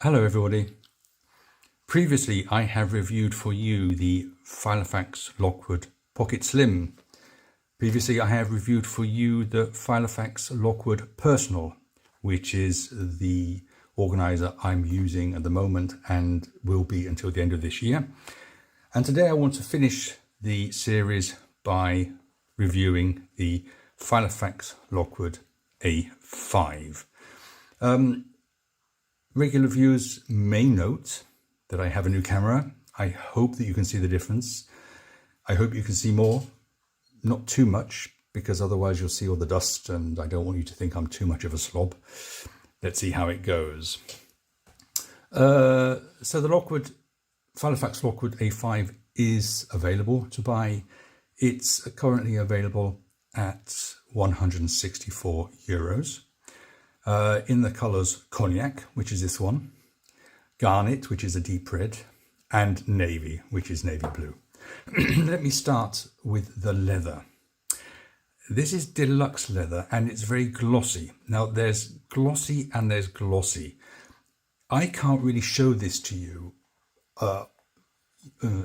Hello everybody. Previously I have reviewed for you the Filofax Lockwood Pocket Slim. Previously I have reviewed for you the Filofax Lockwood Personal, which is the organizer I'm using at the moment and will be until the end of this year. And today I want to finish the series by reviewing the Filofax Lockwood A5. Regular viewers may note that I have a new camera. I hope that you can see the difference. I hope you can see more, not too much, because otherwise you'll see all the dust and I don't want you to think I'm too much of a slob. Let's see how it goes. So the Filofax Lockwood A5 is available to buy. It's currently available at €164. In the colours Cognac, which is this one, Garnet, which is a deep red, and Navy, which is navy blue. Let me start with the leather. This is deluxe leather and it's very glossy. Now there's glossy and there's glossy. I can't really show this to you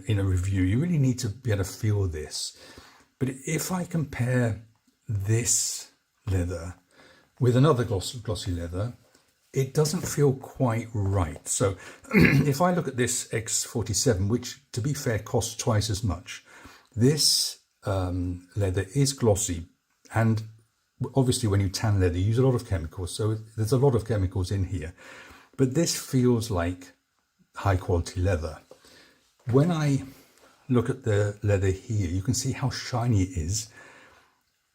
in a review. You really need to be able to feel this. But if I compare this leather with another glossy leather, it doesn't feel quite right. So if I look at this X47, which to be fair costs twice as much, this leather is glossy, and obviously when you tan leather you use a lot of chemicals, so there's a lot of chemicals in here, but this feels like high quality leather. When I look at the leather here, you can see how shiny it is,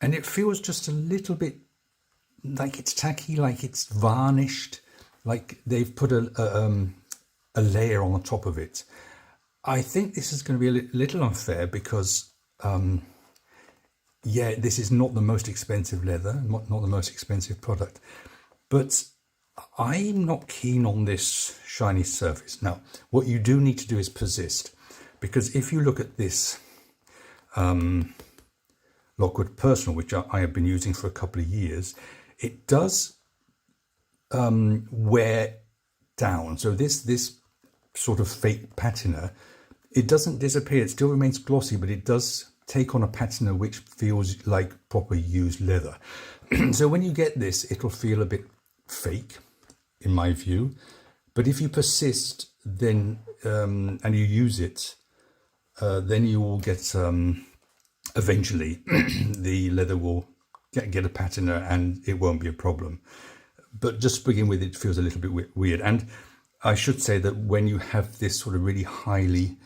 and it feels just a little bit like it's tacky, like it's varnished, like they've put a layer on the top of it. I think this is going to be a little unfair because, yeah, this is not the most expensive leather, not the most expensive product, but I'm not keen on this shiny surface. Now, what you do need to do is persist, because if you look at this Lockwood Personal, which I have been using for a couple of years, it does wear down. So this sort of fake patina, it doesn't disappear. It still remains glossy, but it does take on a patina which feels like proper used leather. So when you get this, it'll feel a bit fake, in my view. But if you persist, then and you use it, then you will get eventually the leather will get a patina and it won't be a problem. But just to begin with, it feels a little bit weird. And I should say that when you have this sort of really highly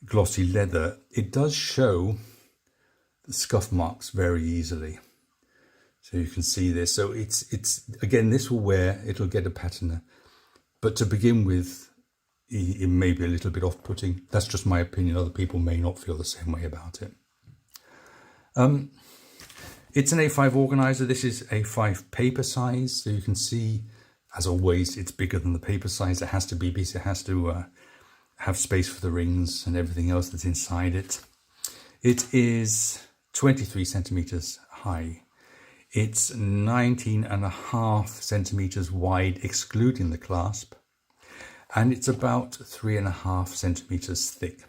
glossy leather, it does show the scuff marks very easily. So you can see this. So it's again, this will wear, it'll get a patina. But to begin with, it may be a little bit off-putting. That's just my opinion. Other people may not feel the same way about it. It's an A5 organizer. This is A5 paper size. So you can see, as always, it's bigger than the paper size. It has to be because it has to have space for the rings and everything else that's inside it. It is 23 centimeters high. It's 19.5 centimeters wide, excluding the clasp. And it's about 3.5 centimeters thick.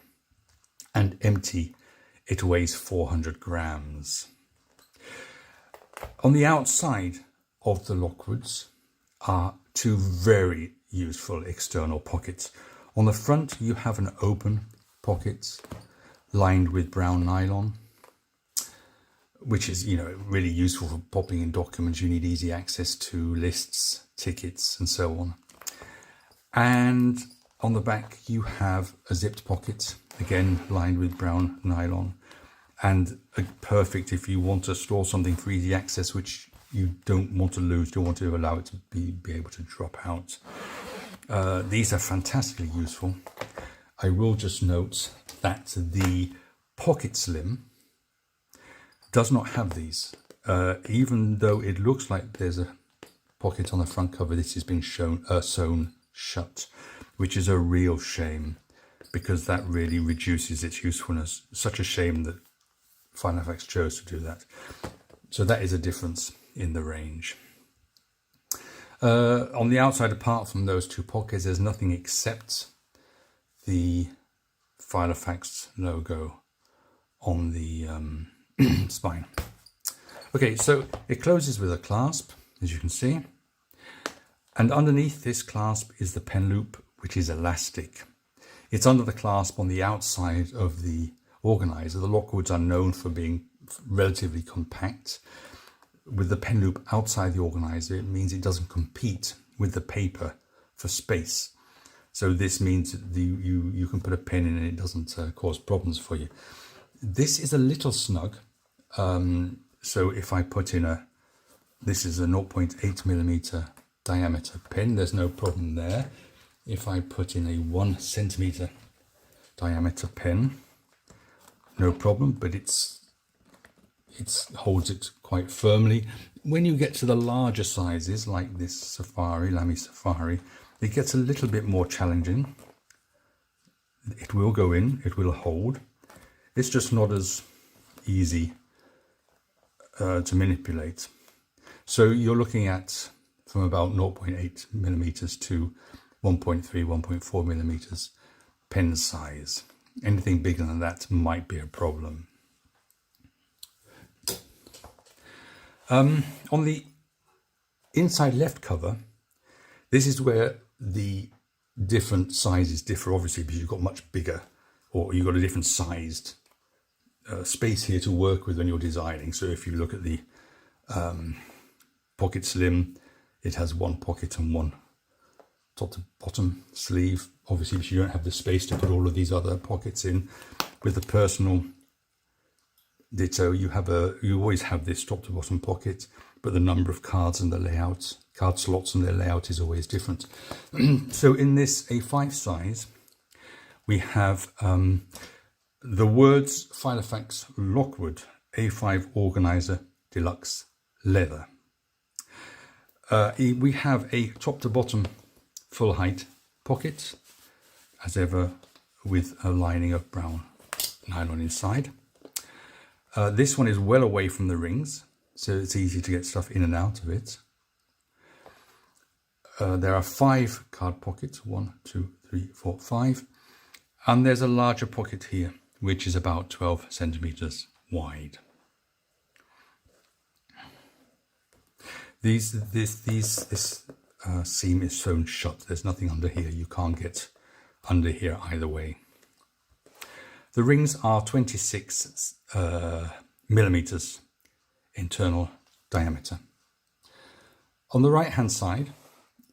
And empty, it weighs 400 grams. On the outside of the Lockwoods are two very useful external pockets. On the front, you have an open pocket lined with brown nylon, which is, really useful for popping in documents. You need easy access to lists, tickets, and so on. And on the back, you have a zipped pocket, again lined with brown nylon, and perfect if you want to store something for easy access, which you don't want to lose, don't want to allow it to be able to drop out. These are fantastically useful. I will just note that the Pocket Slim does not have these. Even though it looks like there's a pocket on the front cover, this has been sewn shut, which is a real shame, because that really reduces its usefulness. Such a shame that Filofax chose to do that. So that is a difference in the range. On the outside, apart from those two pockets, there's nothing except the Filofax logo on the spine. Okay, so it closes with a clasp, as you can see. And underneath this clasp is the pen loop, which is elastic. It's under the clasp on the outside of the organizer. The Lockwoods are known for being relatively compact. With the pen loop outside the organizer, it means it doesn't compete with the paper for space. So this means that you can put a pen in and it doesn't cause problems for you. This is a little snug. So if I put in this is a 0.8mm diameter pen, there's no problem there. If I put in a 1 centimeter diameter pen, no problem, but it holds it quite firmly. When you get to the larger sizes, like this Safari, Lamy Safari, it gets a little bit more challenging. It will go in, it will hold. It's just not as easy to manipulate. So you're looking at from about 0.8mm to 1.3, 1.4mm pen size. Anything bigger than that might be a problem. On the inside left cover, this is where the different sizes differ, obviously, because you've got much bigger, or you've got a different sized space here to work with when you're designing. So if you look at the Pocket Slim, it has one pocket and one top to bottom sleeve, obviously, because you don't have the space to put all of these other pockets in. With the Personal Ditto, you always have this top to bottom pocket, but the number of cards and the layout, card slots and their layout is always different. So in this A5 size, we have the words Filofax Lockwood A5 Organizer Deluxe Leather. We have a top to bottom full height pocket, as ever, with a lining of brown nylon inside. This one is well away from the rings, so it's easy to get stuff in and out of it. There are 5 card pockets, 1, 2, 3, 4, 5. And there's a larger pocket here, which is about 12 centimeters wide. This seam is sewn shut. There's nothing under here. You can't get under here either way. The rings are 26 millimeters internal diameter. On the right hand side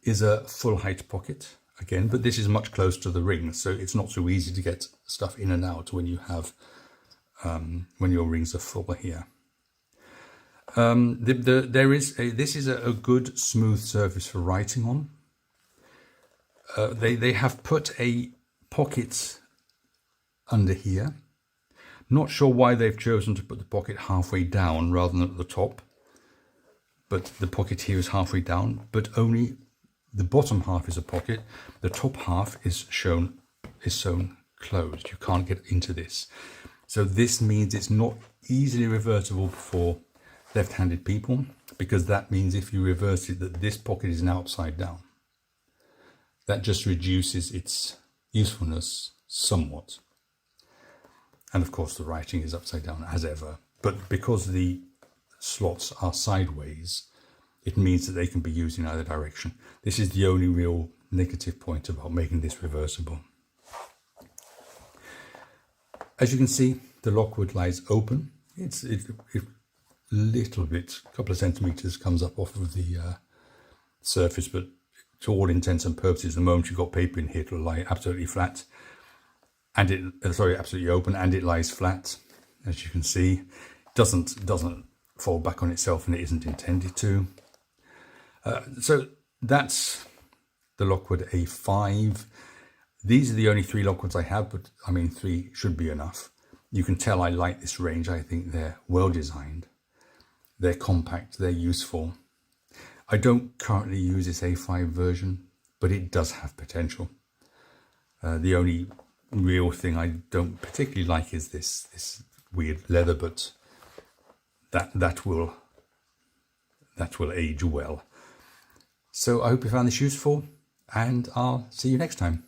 is a full height pocket again, but this is much closer to the ring, so it's not so easy to get stuff in and out when you have when your rings are full here. This is a good smooth surface for writing on. They have put a pocket under here. Not sure why they've chosen to put the pocket halfway down rather than at the top, but the pocket here is halfway down, but only the bottom half is a pocket. The top half is sewn closed. You can't get into this. So this means it's not easily reversible for left-handed people, because that means if you reverse it, that this pocket is now upside down. That just reduces its usefulness somewhat. And of course the writing is upside down as ever, but because the slots are sideways, it means that they can be used in either direction. This is the only real negative point about making this reversible. As you can see, the Lockwood lies open. It's a little bit, a couple of centimeters comes up off of the surface, but to all intents and purposes, the moment you've got paper in here, it'll lie absolutely flat. And absolutely open, and it lies flat, as you can see. Doesn't fall back on itself, and it isn't intended to. So that's the Lockwood A5. These are the only 3 Lockwoods I have, but I mean 3 should be enough. You can tell I like this range. I think they're well designed. They're compact, they're useful. I don't currently use this A5 version, but it does have potential. The only real thing I don't particularly like is this weird leather, but that will age well. So I hope you found this useful, and I'll see you next time.